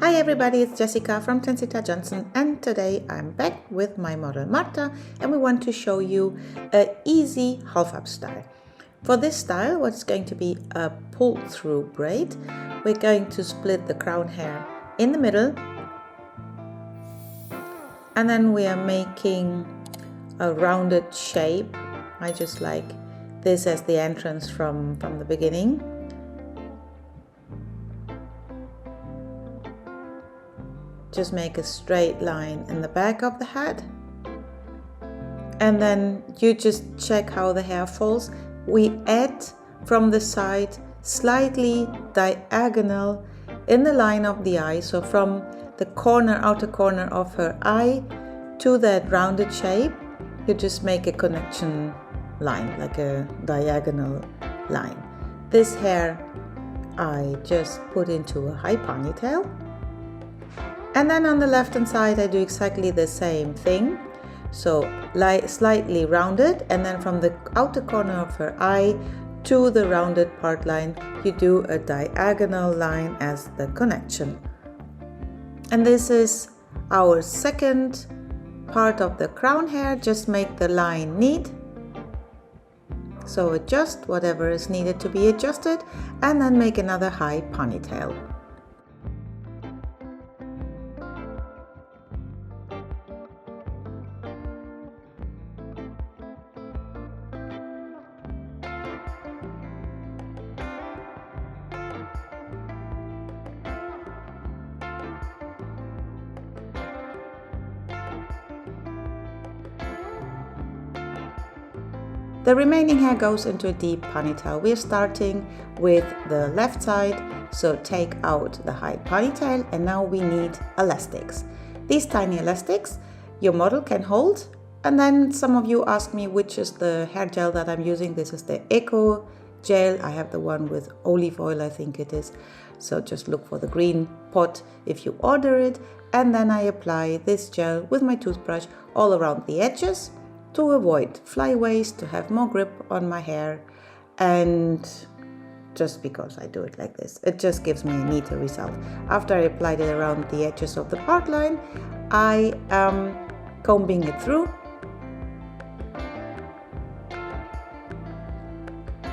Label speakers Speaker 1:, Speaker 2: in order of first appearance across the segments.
Speaker 1: Hi everybody, it's Jessica from Tensita Johnson, and today I'm back with my model Marta, and we want to show you an easy half-up style. For this style, what's going to be a pull-through braid, we're going to split the crown hair in the middle, and then we are making a rounded shape. I just like this as the entrance from the beginning. Just make a straight line in the back of the head, and then you just check how the hair falls. We add from the side slightly diagonal in the line of the eye, so from the outer corner of her eye to that rounded shape, you just make a connection line, like a diagonal line. This hair I just put into a high ponytail. And then on the left hand side I do exactly the same thing, so slightly rounded, and then from the outer corner of her eye to the rounded part line you do a diagonal line as the connection. And this is our second part of the crown hair. Just make the line neat, so adjust whatever is needed to be adjusted, and then make another high ponytail. The remaining hair goes into a deep ponytail. We are starting with the left side, so take out the high ponytail, and now we need elastics. These tiny elastics your model can hold, and then some of you ask me which is the hair gel that I'm using. This is the Eco gel. I have the one with olive oil, I think it is, so just look for the green pot if you order it. And then I apply this gel with my toothbrush all around the edges to avoid flyaways, to have more grip on my hair, and just because I do it like this, it just gives me a neater result. After I applied it around the edges of the part line, I am combing it through,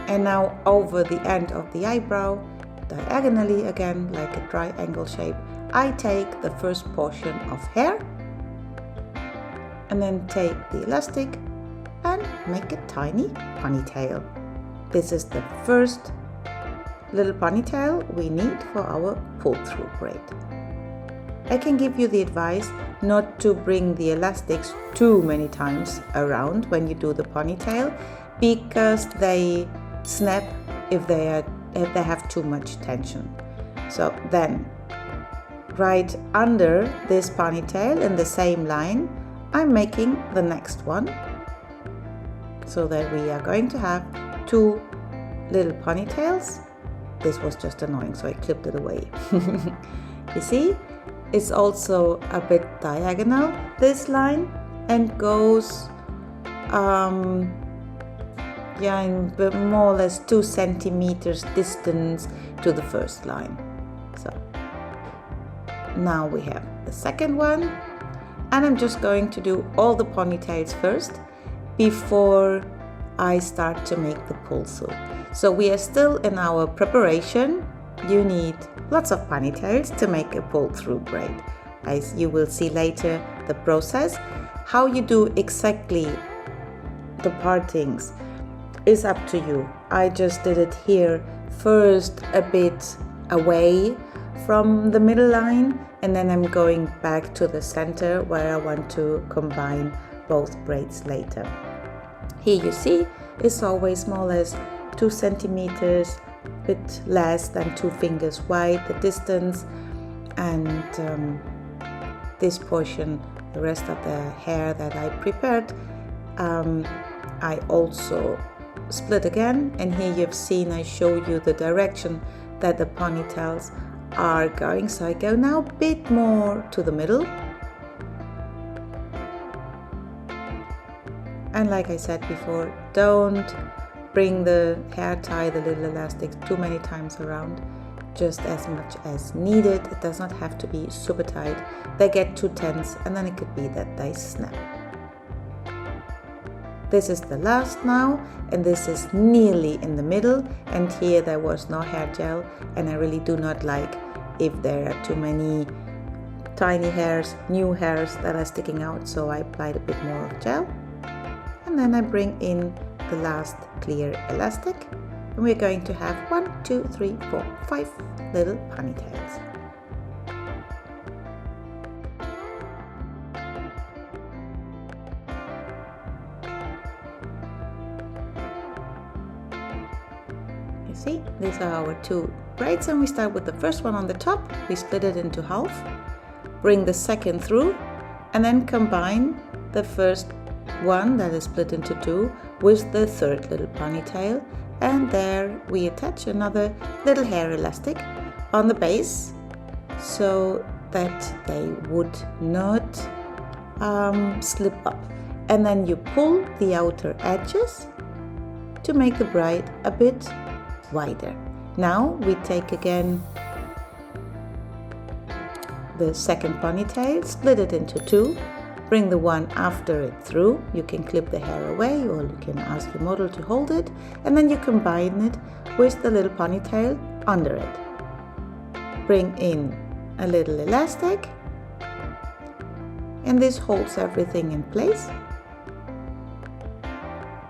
Speaker 1: and now over the end of the eyebrow, diagonally again like a triangle shape, I take the first portion of hair and then take the elastic and make a tiny ponytail. This is the first little ponytail we need for our pull-through braid. I can give you the advice not to bring the elastics too many times around when you do the ponytail, because they snap if they have too much tension. So then right under this ponytail in the same line I'm making the next one, so that we are going to have two little ponytails. This was just annoying, so I clipped it away. You see, it's also a bit diagonal, this line, and goes in more or less 2 centimeters distance to the first line. So now we have the second one. And I'm just going to do all the ponytails first before I start to make the pull-through. So we are still in our preparation. You need lots of ponytails to make a pull-through braid. As you will see later, the process. How you do exactly the partings is up to you. I just did it here first a bit away from the middle line, and then I'm going back to the center where I want to combine both braids later. Here you see it's always more or less 2 centimeters, a bit less than 2 fingers wide, the distance, and this portion, the rest of the hair that I prepared, I also split again, and here you've seen I show you the direction that the ponytails are going, so I go now a bit more to the middle, and like I said before, don't bring the hair tie, the little elastics, too many times around. just as much as needed. It does not have to be super tight. They get too tense and then it could be that they snap. This is the last now, and this is nearly in the middle, and here there was no hair gel, and I really do not like if there are too many tiny hairs, new hairs that are sticking out, so I applied a bit more of gel. And then I bring in the last clear elastic, and we're going to have 1, 2, 3, 4, 5 little ponytails. You see, these are our 2 braids, and we start with the first one on the top. We split it into half, bring the second through, and then combine the first one that is split into 2 with the third little ponytail, and there we attach another little hair elastic on the base so that they would not slip up, and then you pull the outer edges to make the braid a bit wider. Now we take again the second ponytail, split it into 2, bring the one after it through. You can clip the hair away, or you can ask your model to hold it, and then you combine it with the little ponytail under it. Bring in a little elastic, and this holds everything in place,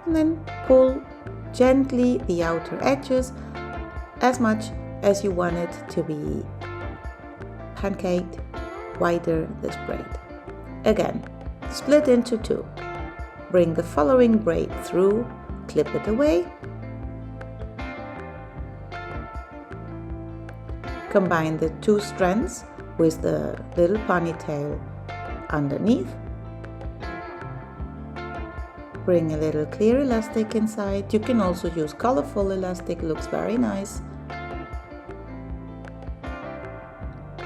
Speaker 1: and then pull gently the outer edges as much as you want it to be pancaked wider this braid. Again, split into 2, bring the following braid through, clip it away, combine the 2 strands with the little ponytail underneath, bring a little clear elastic inside. You can also use colorful elastic, looks very nice.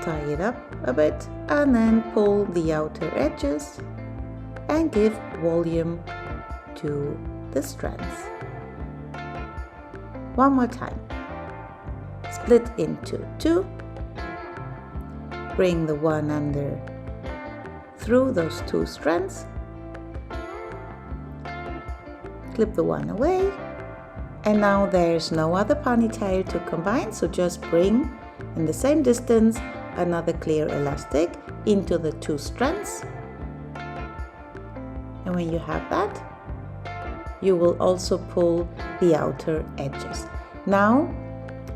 Speaker 1: Tie it up a bit and then pull the outer edges and give volume to the strands. One more time. Split into 2, bring the one under through those 2 strands, clip the one away, and now there's no other ponytail to combine, so just bring in the same distance another clear elastic into the 2 strands, and when you have that, you will also pull the outer edges. Now,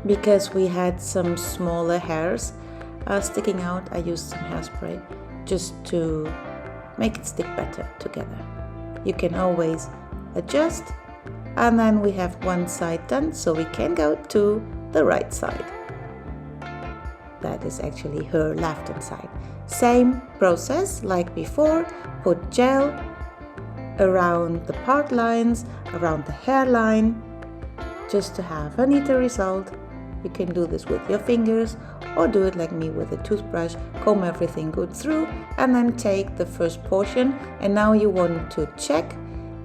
Speaker 1: because we had some smaller hairs sticking out, I used some hairspray just to make it stick better together. You can always adjust, and then we have one side done, so we can go to the right side. That is actually her left-hand side. Same process like before, put gel around the part lines, around the hairline, just to have a neater result. You can do this with your fingers or do it like me with a toothbrush, comb everything good through, and then take the first portion, and now you want to check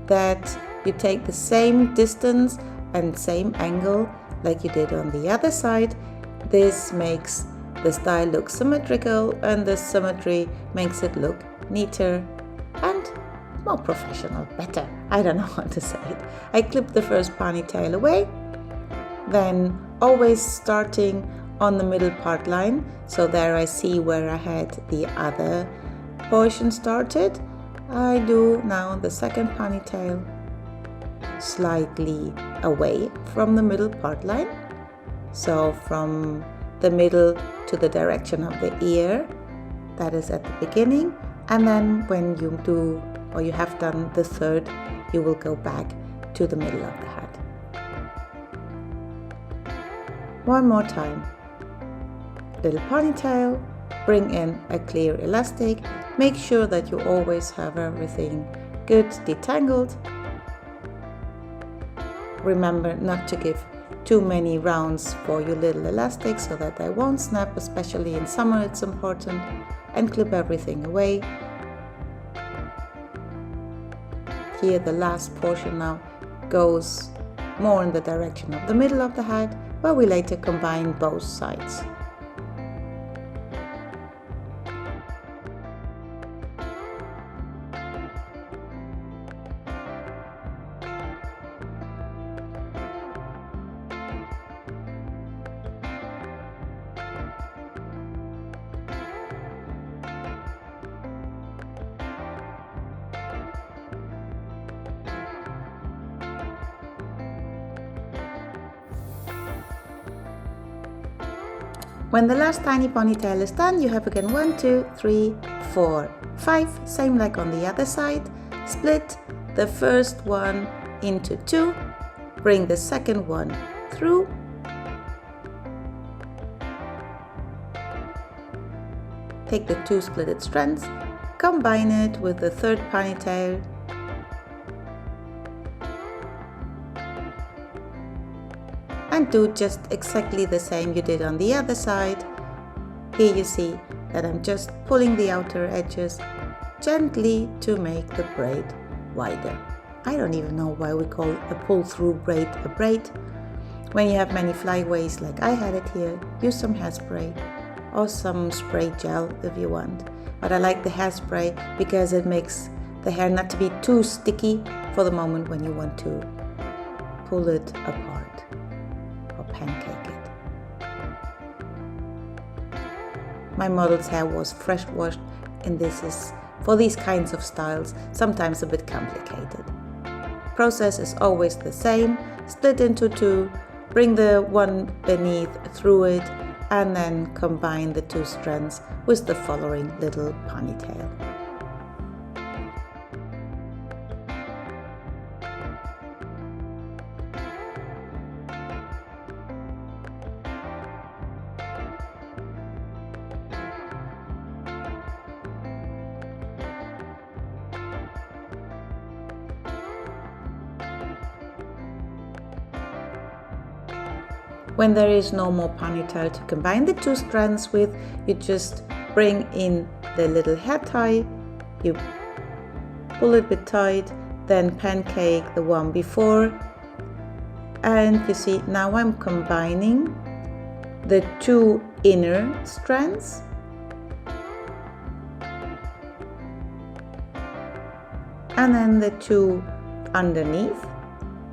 Speaker 1: that you take the same distance and same angle like you did on the other side. This makes the style look symmetrical, and the symmetry makes it look neater and more professional, better. I don't know how to say it. I clipped the first ponytail away, then always starting on the middle part line, so there I see where I had the other portion started. I do now the second ponytail slightly away from the middle part line, so from the middle to the direction of the ear, that is at the beginning, and then when you do, or you have done the third, you will go back to the middle of the hat. One more time. Little ponytail, bring in a clear elastic, make sure that you always have everything good detangled. Remember not to give too many rounds for your little elastic so that they won't snap, especially in summer it's important, and clip everything away. Here the last portion now goes more in the direction of the middle of the hat, but we later combine both sides. When the last tiny ponytail is done, you have again 1, 2, 3, 4, 5, same like on the other side. Split the first one into 2, bring the second one through, take the 2 splitted strands, combine it with the third ponytail, and do just exactly the same you did on the other side. Here you see that I'm just pulling the outer edges gently to make the braid wider. I don't even know why we call a pull-through braid a braid. When you have many flyaways like I had it here, use some hairspray or some spray gel if you want. But I like the hairspray because it makes the hair not to be too sticky for the moment when you want to pull it apart. Pancake it. My model's hair was fresh washed, and this is, for these kinds of styles, sometimes a bit complicated. Process is always the same. Split into 2, bring the one beneath through it, and then combine the 2 strands with the following little ponytail. When there is no more ponytail to combine the 2 strands with, you just bring in the little hair tie, you pull it a bit tight, then pancake the one before, and you see now I'm combining the 2 inner strands and then the 2 underneath,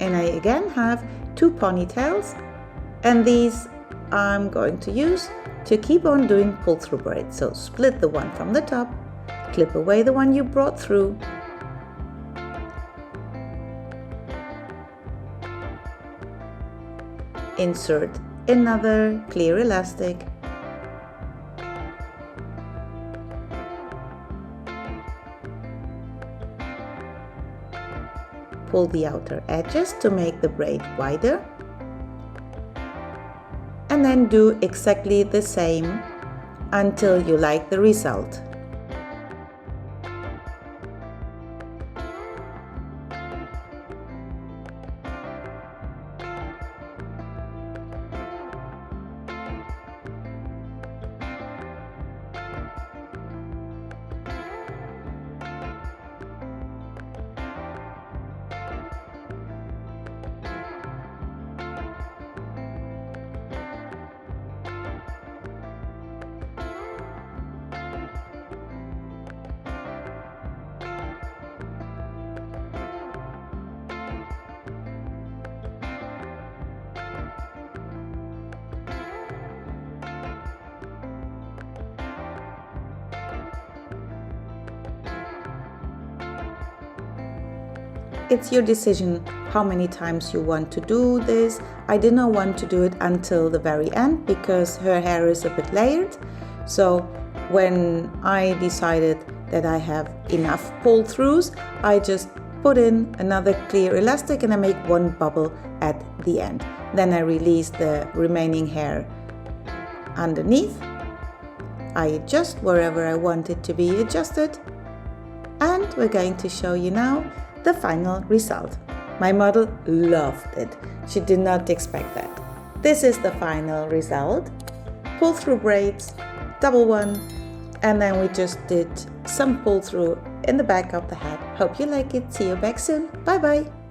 Speaker 1: and I again have 2 ponytails. And these I'm going to use to keep on doing pull-through braids. So split the one from the top, clip away the one you brought through, insert another clear elastic, pull the outer edges to make the braid wider, and then do exactly the same until you like the result. It's your decision how many times you want to do this. I did not want to do it until the very end because her hair is a bit layered. So when I decided that I have enough pull-throughs, I just put in another clear elastic and I make one bubble at the end. Then I release the remaining hair underneath. I adjust wherever I want it to be adjusted. And we're going to show you now the final result. My model loved it. She did not expect that. This is the final result. Pull through braids, double one, and then we just did some pull through in the back of the head. Hope you like it. See you back soon. Bye bye.